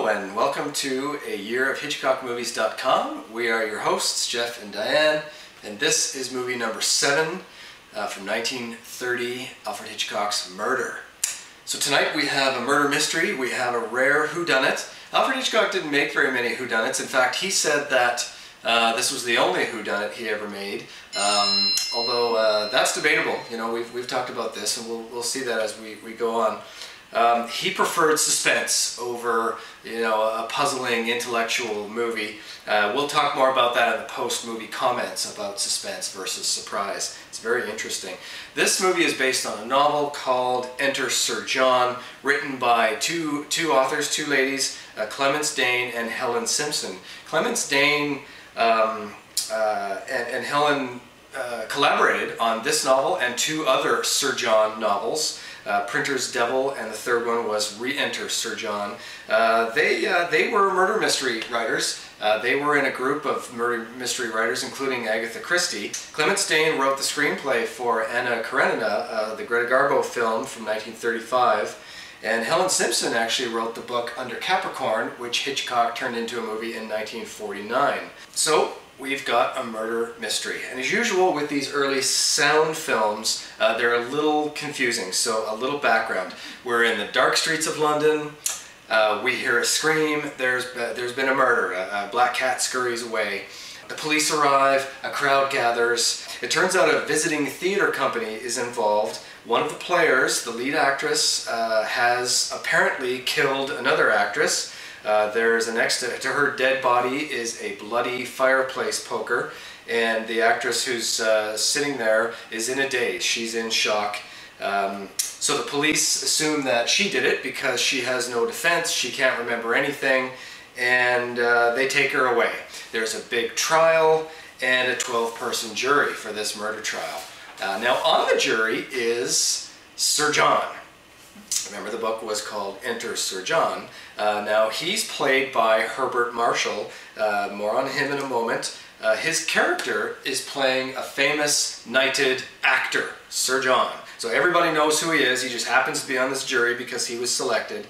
Hello and welcome to a year of HitchcockMovies.com. We are your hosts, Jeff and Diane, and this is movie number 7 from 1930, Alfred Hitchcock's Murder. So tonight we have a murder mystery. We have a rare whodunit. Alfred Hitchcock didn't make very many whodunits. In fact, he said that this was the only whodunit he ever made. Although that's debatable. You know, we've talked about this, and we'll see that as we go on. He preferred suspense over, you know, a puzzling intellectual movie. We'll talk more about that in the post-movie comments about suspense versus surprise. It's very interesting. This movie is based on a novel called Enter Sir John, written by two authors, two ladies, Clemence Dane and Helen Simpson. Clemence Dane and Helen collaborated on this novel and two other Sir John novels. Printer's Devil, and the third one was Re-Enter Sir John. They were murder mystery writers. They were in a group of murder mystery writers, including Agatha Christie. Clemence Dane wrote the screenplay for Anna Karenina, the Greta Garbo film from 1935. And Helen Simpson actually wrote the book Under Capricorn, which Hitchcock turned into a movie in 1949. So, we've got a murder mystery. And as usual with these early sound films, they're a little confusing, so a little background. We're in the dark streets of London, we hear a scream, there's been a murder, a black cat scurries away. The police arrive, a crowd gathers. It turns out a visiting theater company is involved. One of the players, the lead actress, has apparently killed another actress. There's next to her dead body is a bloody fireplace poker, and the actress who's sitting there is in a daze. She's in shock. So the police assume that she did it because she has no defense, she can't remember anything, and they take her away. There's a big trial and a 12-person jury for this murder trial. Now on the jury is Sir John. Remember, the book was called Enter Sir John. Now he's played by Herbert Marshall. More on him in a moment. His character is playing a famous knighted actor, Sir John. So everybody knows who he is. He just happens to be on this jury because he was selected.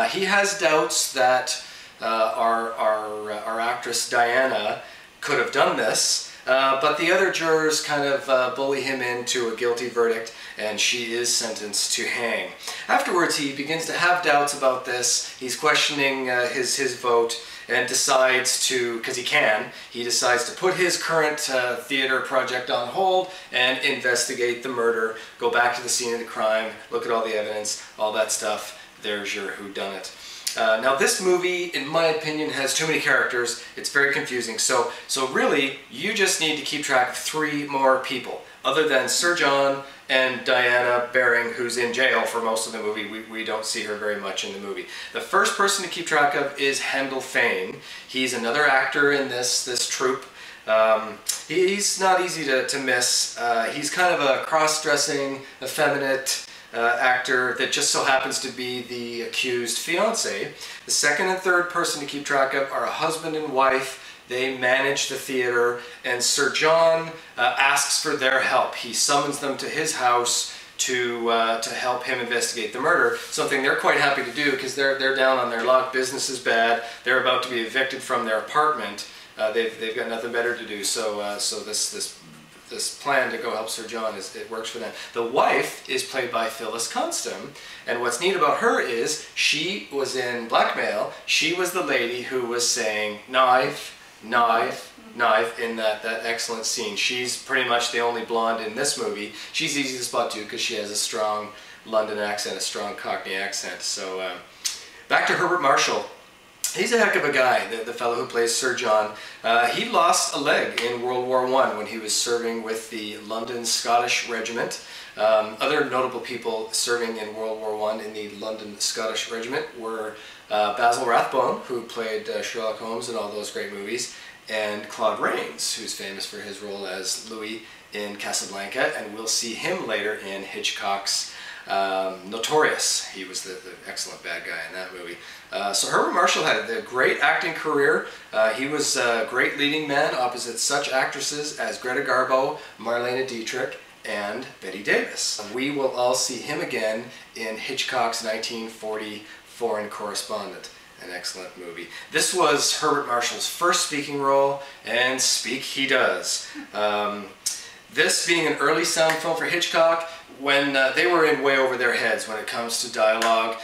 He has doubts that our actress Diana could have done this. But the other jurors kind of bully him into a guilty verdict, and she is sentenced to hang. Afterwards, he begins to have doubts about this. He's questioning his vote and decides to, because he decides to put his current theater project on hold and investigate the murder, go back to the scene of the crime, look at all the evidence, all that stuff. There's your whodunit. Now this movie, in my opinion, has too many characters. It's very confusing. So really, you just need to keep track of 3 more people, other than Sir John and Diana Baring, who's in jail for most of the movie. We don't see her very much in the movie. The first person to keep track of is Handel Fane. He's another actor in this troupe. He's not easy to miss. He's kind of a cross-dressing, effeminate actor that just so happens to be the accused fiancé. The second and third person to keep track of are a husband and wife. They manage the theater, and Sir John asks for their help. He summons them to his house to help him investigate the murder, something they're quite happy to do because they're down on their luck. Business is bad. They're about to be evicted from their apartment. They've got nothing better to do, so this plan to go help Sir John, it works for them. The wife is played by Phyllis Constam, and what's neat about her is she was in Blackmail. She was the lady who was saying knife, knife, knife in that excellent scene. She's pretty much the only blonde in this movie. She's easy to spot too because she has a strong London accent, a strong Cockney accent. So back to Herbert Marshall. He's a heck of a guy, the fellow who plays Sir John. He lost a leg in World War I when he was serving with the London Scottish Regiment. Other notable people serving in World War I in the London Scottish Regiment were Basil Rathbone, who played Sherlock Holmes in all those great movies, and Claude Rains, who's famous for his role as Louis in Casablanca, and we'll see him later in Hitchcock's Notorious. He was the excellent bad guy in that movie. So Herbert Marshall had a great acting career. He was a great leading man opposite such actresses as Greta Garbo, Marlene Dietrich, and Bette Davis. We will all see him again in Hitchcock's 1940 Foreign Correspondent. an excellent movie. This was Herbert Marshall's first speaking role, and speak he does. This being an early sound film for Hitchcock, when they were in way over their heads when it comes to dialogue.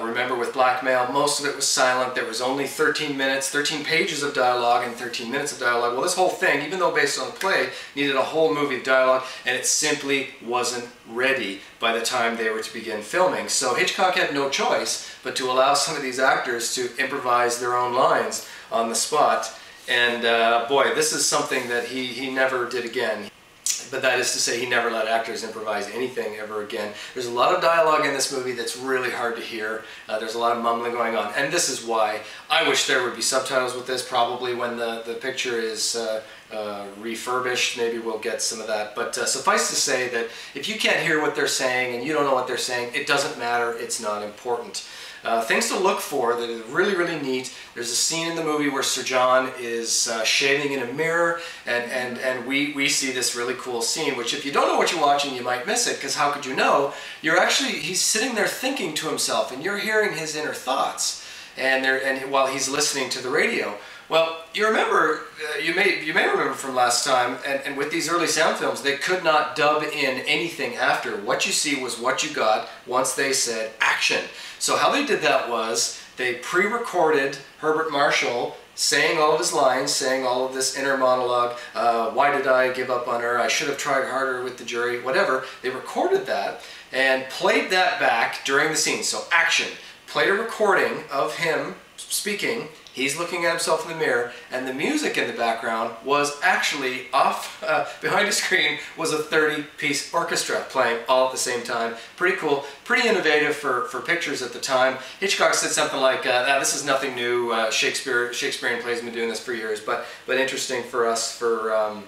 Remember with Blackmail, most of it was silent. There was only 13 pages of dialogue and 13 minutes of dialogue. Well, this whole thing, even though based on a play, needed a whole movie of dialogue, and it simply wasn't ready by the time they were to begin filming. So Hitchcock had no choice but to allow some of these actors to improvise their own lines on the spot. And boy, this is something that he never did again. But that is to say, he never let actors improvise anything ever again. There's a lot of dialogue in this movie that's really hard to hear. There's a lot of mumbling going on. And this is why I wish there would be subtitles with this. Probably when the picture is refurbished, maybe we'll get some of that. But suffice to say that if you can't hear what they're saying and you don't know what they're saying, it doesn't matter. It's not important. Things to look for that are really, really neat. There's a scene in the movie where Sir John is shaving in a mirror, and we see this really cool scene, which if you don't know what you're watching, you might miss it, because how could you know? He's sitting there thinking to himself, and you're hearing his inner thoughts, and while he's listening to the radio. Well, you remember, you may remember from last time, and with these early sound films, they could not dub in anything after. What you see was what you got once they said action. So how they did that was they pre-recorded Herbert Marshall saying all of his lines, saying all of this inner monologue, why did I give up on her, I should have tried harder with the jury, whatever. They recorded that and played that back during the scene. So action. Played a recording of him speaking. He's looking at himself in the mirror, and the music in the background was actually off, behind a screen was a 30-piece orchestra playing all at the same time. Pretty cool, pretty innovative for pictures at the time. Hitchcock said something like, this is nothing new, Shakespearean plays have been doing this for years, but interesting for us for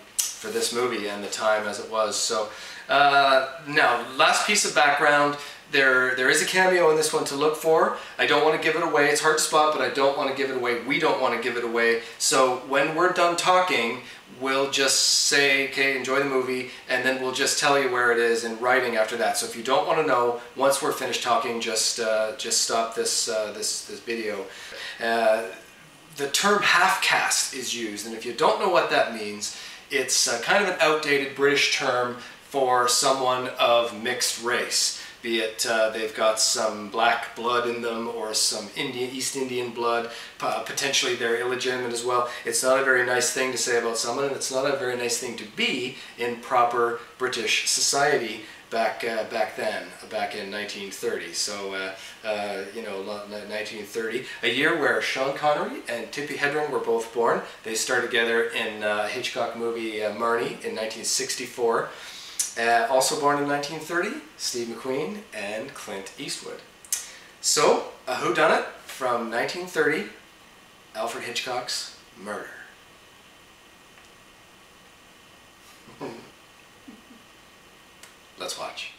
this movie and the time as it was. So now, last piece of background. There is a cameo in this one to look for. I don't want to give it away. It's hard to spot, but I don't want to give it away. We don't want to give it away. So when we're done talking, we'll just say, okay, enjoy the movie, and then we'll just tell you where it is in writing after that. So if you don't want to know, once we're finished talking, just stop this video. The term half-caste is used, and if you don't know what that means, it's kind of an outdated British term for someone of mixed race. Be it they've got some black blood in them or some East Indian blood, potentially they're illegitimate as well. It's not a very nice thing to say about someone, and it's not a very nice thing to be in proper British society back then, back in 1930. So, you know, 1930, a year where Sean Connery and Tippi Hedren were both born. They starred together in a Hitchcock movie Marnie in 1964. Also born in 1930, Steve McQueen and Clint Eastwood. So, a whodunit from 1930, Alfred Hitchcock's Murder. Let's watch.